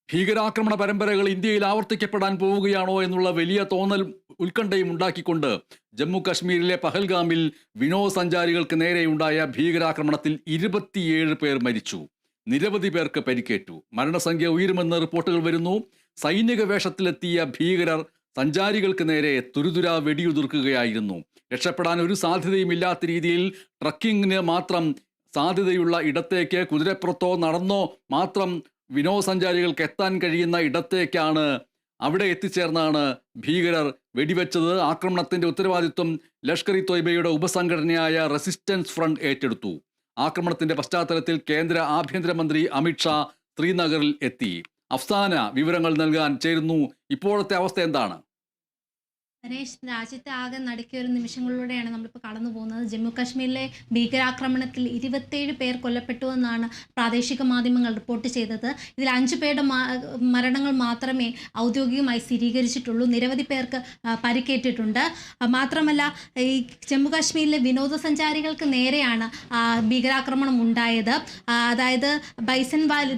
ഭീകരാക്രമണ പരമ്പരകൾ ഇന്ത്യയിൽ ആവർത്തിക്കപ്പെടാൻ പോവുകയാണോ എന്നുള്ള വലിയ തോന്നൽ ഉത്കണ്ഠയും ഉണ്ടാക്കിക്കൊണ്ട് ജമ്മു കശ്മീരിലെ പഹൽഗാമിൽ വിനോദസഞ്ചാരികൾക്ക് നേരെയുണ്ടായ ഭീകരാക്രമണത്തിൽ 27 പേർ മരിച്ചു. നിരവധി പേർക്ക് പരിക്കേറ്റു. മരണസംഖ്യ ഉയരുമെന്ന് റിപ്പോർട്ടുകൾ വരുന്നു. സൈനിക വേഷത്തിലെത്തിയ ഭീകരർ സഞ്ചാരികൾക്ക് നേരെ തുരുതുരാ വെടിയുതിർക്കുകയായിരുന്നു. രക്ഷപ്പെടാൻ ഒരു സാധ്യതയുമില്ലാത്ത രീതിയിൽ ട്രക്കിങ്ങിന് മാത്രം സാധ്യതയുള്ള ഇടത്തേക്ക് കുതിരപ്പുറത്തോ നടന്നോ മാത്രം വിനോദസഞ്ചാരികൾക്ക് എത്താൻ കഴിയുന്ന ഇടത്തേക്കാണ് അവിടെ എത്തിച്ചേർന്നാണ് ഭീകരർ വെടിവെച്ചത്. ആക്രമണത്തിന്റെ ഉത്തരവാദിത്വം ലഷ്കർ ഇ തൊയ്ബയുടെ ഉപസംഘടനയായ റെസിസ്റ്റൻസ് ഫ്രണ്ട് ഏറ്റെടുത്തു. ആക്രമണത്തിന്റെ പശ്ചാത്തലത്തിൽ കേന്ദ്ര ആഭ്യന്തരമന്ത്രി അമിത്ഷാ ശ്രീനഗറിൽ എത്തി. അഫ്സാന വിവരങ്ങൾ നൽകാൻ ചേരുന്നു. ഇപ്പോഴത്തെ അവസ്ഥ എന്താണ്? ഗണേഷ്, രാജ്യത്തെ ആകെ നടുക്കിയ ഒരു നിമിഷങ്ങളിലൂടെയാണ് നമ്മളിപ്പോൾ കടന്നു പോകുന്നത്. ജമ്മു കാശ്മീരിലെ ഭീകരാക്രമണത്തിൽ 27 പേർ കൊല്ലപ്പെട്ടു എന്നാണ് പ്രാദേശിക മാധ്യമങ്ങൾ റിപ്പോർട്ട് ചെയ്തത്. ഇതിൽ 5 പേരുടെ മരണങ്ങൾ മാത്രമേ ഔദ്യോഗികമായി സ്ഥിരീകരിച്ചിട്ടുള്ളൂ. നിരവധി പേർക്ക് പരിക്കേറ്റിട്ടുണ്ട്. മാത്രമല്ല, ഈ ജമ്മു കാശ്മീരിലെ വിനോദസഞ്ചാരികൾക്ക് നേരെയാണ് ഭീകരാക്രമണം ഉണ്ടായത്. അതായത്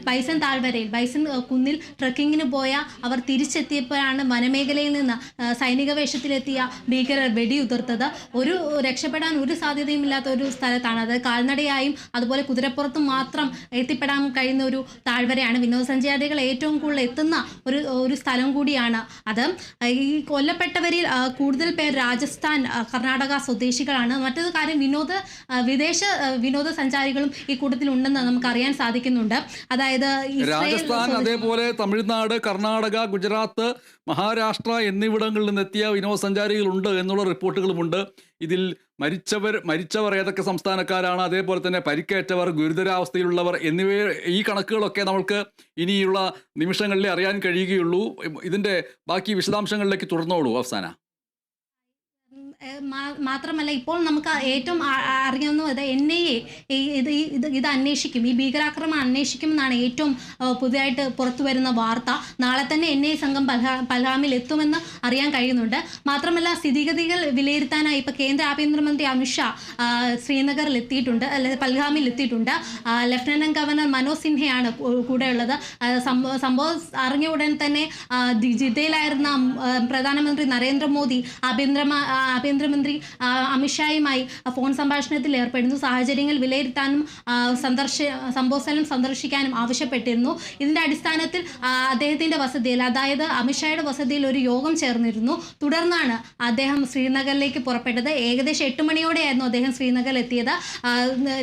ബൈസൺ താഴ്വരയിൽ ബൈസൺ കുന്നിൽ ട്രക്കിങ്ങിന് പോയ അവർ തിരിച്ചെത്തിയപ്പോഴാണ് വനമേഖലയിൽ നിന്ന് സൈനിക ത്തിലെത്തിയ ഭീകരർ വെടിയുതിർത്തത്. രക്ഷപ്പെടാൻ ഒരു സാധ്യതയുമില്ലാത്ത ഒരു സ്ഥലത്താണ്. അത് കാൽനടയായും അതുപോലെ കുതിരപ്പുറത്തും മാത്രം എത്തിപ്പെടാൻ കഴിയുന്ന ഒരു താഴ്വരയാണ്. വിനോദസഞ്ചാരികൾ ഏറ്റവും കൂടുതൽ എത്തുന്ന ഒരു സ്ഥലം കൂടിയാണ് അത്. ഈ കൊല്ലപ്പെട്ടവരിൽ കൂടുതൽ പേർ രാജസ്ഥാൻ, കർണാടക സ്വദേശികളാണ്. മറ്റൊരു കാര്യം, വിദേശ വിനോദസഞ്ചാരികളും ഈ കൂട്ടത്തിൽ ഉണ്ടെന്ന് നമുക്ക് അറിയാൻ സാധിക്കുന്നുണ്ട്. അതായത് രാജസ്ഥാൻ, അതേപോലെ തമിഴ്നാട്, കർണാടക, ഗുജറാത്ത്, മഹാരാഷ്ട്ര എന്നിവിടങ്ങളിൽ നിന്നെത്തിയ വിനോദസഞ്ചാരികളുണ്ട് എന്നുള്ള റിപ്പോർട്ടുകളുമുണ്ട്. ഇതിൽ മരിച്ചവർ ഏതൊക്കെ സംസ്ഥാനക്കാരാണ്, അതേപോലെ തന്നെ പരിക്കേറ്റവർ, ഗുരുതരാവസ്ഥയിലുള്ളവർ എന്നിവ, ഈ കണക്കുകളൊക്കെ നമുക്ക് ഇനിയുള്ള നിമിഷങ്ങളിലേ അറിയാൻ കഴിയുകയുള്ളൂ. ഇതിന്റെ ബാക്കി വിശദാംശങ്ങളിലേക്ക് തുടർന്നോളൂ അവസാന. മാത്രമല്ല, ഇപ്പോൾ നമുക്ക് ഏറ്റവും അറിയാവുന്നത് NIA ഇത് അന്വേഷിക്കും, ഈ ഭീകരാക്രമണം അന്വേഷിക്കുമെന്നാണ് ഏറ്റവും പുതിയതായിട്ട് പുറത്തു വരുന്ന വാർത്ത. നാളെ തന്നെ NIA സംഘം പഹൽഗാമിൽ എത്തുമെന്ന് അറിയാൻ കഴിയുന്നുണ്ട്. മാത്രമല്ല, സ്ഥിതിഗതികൾ വിലയിരുത്താനായി ഇപ്പോൾ കേന്ദ്ര ആഭ്യന്തരമന്ത്രി അമിത്ഷാ ശ്രീനഗറിൽ എത്തിയിട്ടുണ്ട്, അല്ലെങ്കിൽ പഹൽഗാമിൽ എത്തിയിട്ടുണ്ട്. ലഫ്റ്റനന്റ് ഗവർണർ മനോജ് സിൻഹയാണ് കൂടെയുള്ളത്. സംഭവം അറിഞ്ഞ ഉടൻ തന്നെ ജിദ്ദയിലായിരുന്ന പ്രധാനമന്ത്രി നരേന്ദ്രമോദി ആഭ്യന്തരമന്ത്രി അമിത്ഷായുമായി ഫോൺ സംഭാഷണത്തിൽ ഏർപ്പെടുന്നു. സാഹചര്യങ്ങൾ വിലയിരുത്താനും സംഭവസ്ഥലം സന്ദർശിക്കാനും ആവശ്യപ്പെട്ടിരുന്നു. ഇതിന്റെ അടിസ്ഥാനത്തിൽ അദ്ദേഹത്തിന്റെ വസതിയിൽ, അതായത് അമിത്ഷായുടെ വസതിയിൽ ഒരു യോഗം ചേർന്നിരുന്നു. തുടർന്നാണ് അദ്ദേഹം ശ്രീനഗറിലേക്ക് പുറപ്പെട്ടത്. ഏകദേശം 8 മണിയോടെയായിരുന്നു അദ്ദേഹം ശ്രീനഗറിൽ എത്തിയത്.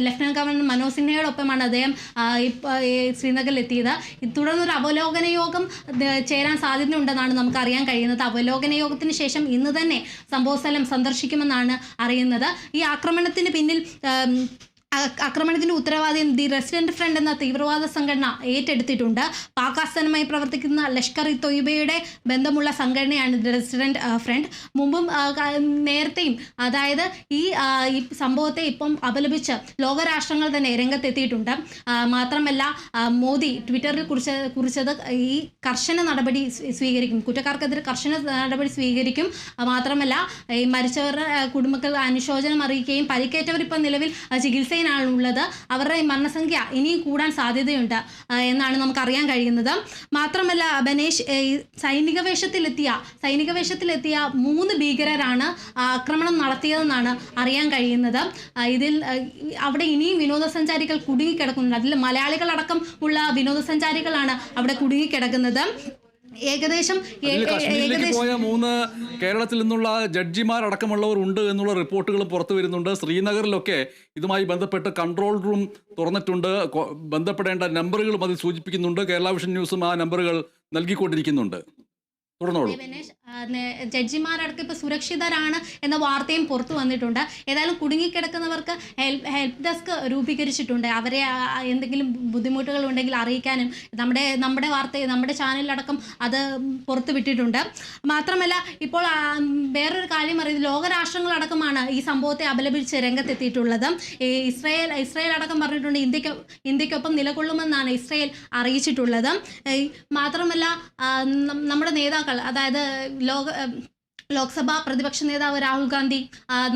ലഫ്റ്റനന്റ് ഗവർണർ മനോജ് സിൻഹയോടൊപ്പമാണ് അദ്ദേഹം ശ്രീനഗറിൽ എത്തിയത്. തുടർന്നൊരു അവലോകന യോഗം ചേരാൻ സാധ്യതയുണ്ടെന്നാണ് നമുക്ക് അറിയാൻ കഴിയുന്നത്. അവലോകന യോഗത്തിന് ശേഷം ഇന്ന് തന്നെ സംഭവസ്ഥലം സന്ദർശിക്കുമെന്നാണ് അറിയുന്നത്. ഈ ആക്രമണത്തിന്റെ ഉത്തരവാദിത്വം ദി റെസിസ്റ്റന്റ് ഫ്രണ്ട് എന്ന തീവ്രവാദ സംഘടന ഏറ്റെടുത്തിട്ടുണ്ട്. പാക് ആസ്ഥാനമായി പ്രവർത്തിക്കുന്ന ലഷ്കർ ഇ തൊയ്ബയുടെ ബന്ധമുള്ള സംഘടനയാണ് ദി റെസിസ്റ്റന്റ് ഫ്രണ്ട്. മുമ്പും നേരത്തെയും, അതായത് ഈ സംഭവത്തെ ഇപ്പം അപലപിച്ച് ലോകരാഷ്ട്രങ്ങൾ തന്നെ രംഗത്തെത്തിയിട്ടുണ്ട്. മാത്രമല്ല, മോദി ട്വിറ്ററിൽ കുറിച്ചത് ഈ കർശന നടപടി സ്വീകരിക്കും, കുറ്റക്കാർക്കെതിരെ കർശന നടപടി സ്വീകരിക്കും. മാത്രമല്ല, ഈ മരിച്ചവരുടെ കുടുംബങ്ങൾ അനുശോചനം അറിയിക്കുകയും പരിക്കേറ്റവർ ഇപ്പം നിലവിൽ ചികിത്സയിൽ ുള്ളത്. അവരുടെ മരണസംഖ്യ ഇനിയും കൂടാൻ സാധ്യതയുണ്ട് എന്നാണ് നമുക്ക് അറിയാൻ കഴിയുന്നത്. മാത്രമല്ല, ബനേഷ്, സൈനിക വേഷത്തിലെത്തിയ 3 ഭീകരരാണ് ആക്രമണം നടത്തിയതെന്നാണ് അറിയാൻ കഴിയുന്നത്. ഇതിൽ അവിടെ ഇനിയും വിനോദസഞ്ചാരികൾ കുടുങ്ങിക്കിടക്കുന്നുണ്ട്. അതിൽ മലയാളികളടക്കം ഉള്ള വിനോദസഞ്ചാരികളാണ് അവിടെ കുടുങ്ങിക്കിടക്കുന്നത്. ഏകദേശം പോയ 3 കേരളത്തിൽ നിന്നുള്ള ജഡ്ജിമാരടക്കമുള്ളവർ ഉണ്ട് എന്നുള്ള റിപ്പോർട്ടുകളും പുറത്തു വരുന്നുണ്ട്. ശ്രീനഗറിലൊക്കെ ഇതുമായി ബന്ധപ്പെട്ട് കൺട്രോൾ റൂം തുറന്നിട്ടുണ്ട്. ബന്ധപ്പെടേണ്ട നമ്പറുകളും അതിൽ സൂചിപ്പിക്കുന്നുണ്ട്. കേരള വിഷൻ ന്യൂസും ആ നമ്പറുകൾ നൽകിക്കൊണ്ടിരിക്കുന്നുണ്ട്. ജഡ്ജിമാരടക്കം ഇപ്പൊ സുരക്ഷിതരാണ് എന്ന വാർത്തയും പുറത്തു വന്നിട്ടുണ്ട്. ഏതായാലും കുടുങ്ങിക്കിടക്കുന്നവർക്ക് ഹെൽപ്പ് ഡെസ്ക് രൂപീകരിച്ചിട്ടുണ്ട്. അവരെ എന്തെങ്കിലും ബുദ്ധിമുട്ടുകൾ ഉണ്ടെങ്കിൽ അറിയിക്കാനും നമ്മുടെ നമ്മുടെ ചാനലിലടക്കം അത് പുറത്തു വിട്ടിട്ടുണ്ട്. മാത്രമല്ല, ഇപ്പോൾ വേറൊരു കാര്യം അറിയുന്നത്, ലോകരാഷ്ട്രങ്ങളടക്കമാണ് ഈ സംഭവത്തെ അപലപിച്ച് രംഗത്തെത്തിയിട്ടുള്ളത്. ഇസ്രായേൽ അടക്കം പറഞ്ഞിട്ടുണ്ട് ഇന്ത്യക്കൊപ്പം നിലകൊള്ളുമെന്നാണ് ഇസ്രായേൽ അറിയിച്ചിട്ടുള്ളത്. മാത്രമല്ല, നമ്മുടെ നേതാക്കൾ, അതായത് ലോക്സഭാ പ്രതിപക്ഷ നേതാവ് രാഹുൽ ഗാന്ധി,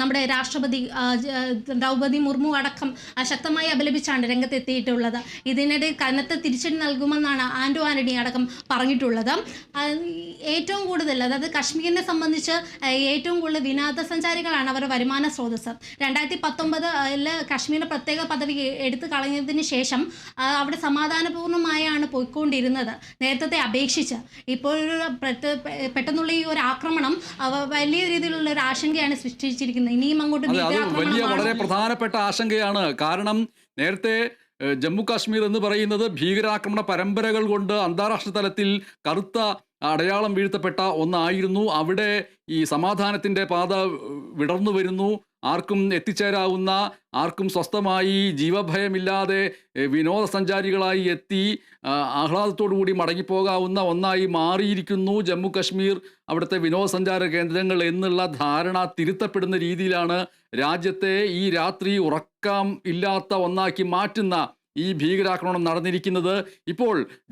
നമ്മുടെ രാഷ്ട്രപതി ദ്രൗപദി മുർമു അടക്കം ശക്തമായി അപലപിച്ചാണ് രംഗത്തെത്തിയിട്ടുള്ളത്. ഇതിനിടെ കനത്ത തിരിച്ചടി നൽകുമെന്നാണ് ആന്റോ ആന്റണി അടക്കം പറഞ്ഞിട്ടുള്ളത്. ഏറ്റവും കൂടുതൽ, അതായത് കശ്മീരിനെ സംബന്ധിച്ച് ഏറ്റവും കൂടുതൽ വിനോദസഞ്ചാരികളാണ് അവരുടെ വരുമാന സ്രോതസ്. 2019 കശ്മീരിന് പ്രത്യേക പദവി എടുത്തു കളഞ്ഞതിന് ശേഷം അവിടെ സമാധാനപൂർണ്ണമായാണ് പോയിക്കൊണ്ടിരുന്നത് നേരത്തെ അപേക്ഷിച്ച്. ഇപ്പോൾ പെട്ടെന്നുള്ള ഈ ഒരു ആക്രമണം വലിയ രീതിയിലുള്ള ഒരു ആശങ്കയാണ് സൃഷ്ടിച്ചിരിക്കുന്നത്. ഇനിയും അങ്ങോട്ട് വലിയ വളരെ പ്രധാനപ്പെട്ട ആശങ്കയാണ്. കാരണം നേരത്തെ ജമ്മു കാശ്മീർ എന്ന് പറയുന്നത് ഭീകരാക്രമണ പരമ്പരകൾ കൊണ്ട് അന്താരാഷ്ട്ര തലത്തിൽ കറുത്ത അടയാളം വീഴ്ത്തപ്പെട്ട ഒന്നായിരുന്നു. അവിടെ ഈ സമാധാനത്തിൻ്റെ പാത വിടർന്നു വരുന്നു. ആർക്കും എത്തിച്ചേരാവുന്ന, ആർക്കും സ്വസ്ഥമായി ജീവഭയമില്ലാതെ വിനോദസഞ്ചാരികളായി എത്തി ആഹ്ലാദത്തോടു കൂടി മടങ്ങിപ്പോകാവുന്ന ഒന്നായി മാറിയിരിക്കുന്നു ജമ്മു കശ്മീർ, അവിടുത്തെ വിനോദസഞ്ചാര കേന്ദ്രങ്ങൾ എന്നുള്ള ധാരണ തിരുത്തപ്പെടുന്ന രീതിയിലാണ് രാജ്യത്തെ ഈ രാത്രി ഉറക്കം ഇല്ലാത്ത ഒന്നാക്കി മാറ്റുന്ന ഈ ഭീകരാക്രമണം നടന്നിരിക്കുന്നത്. ഇപ്പോൾ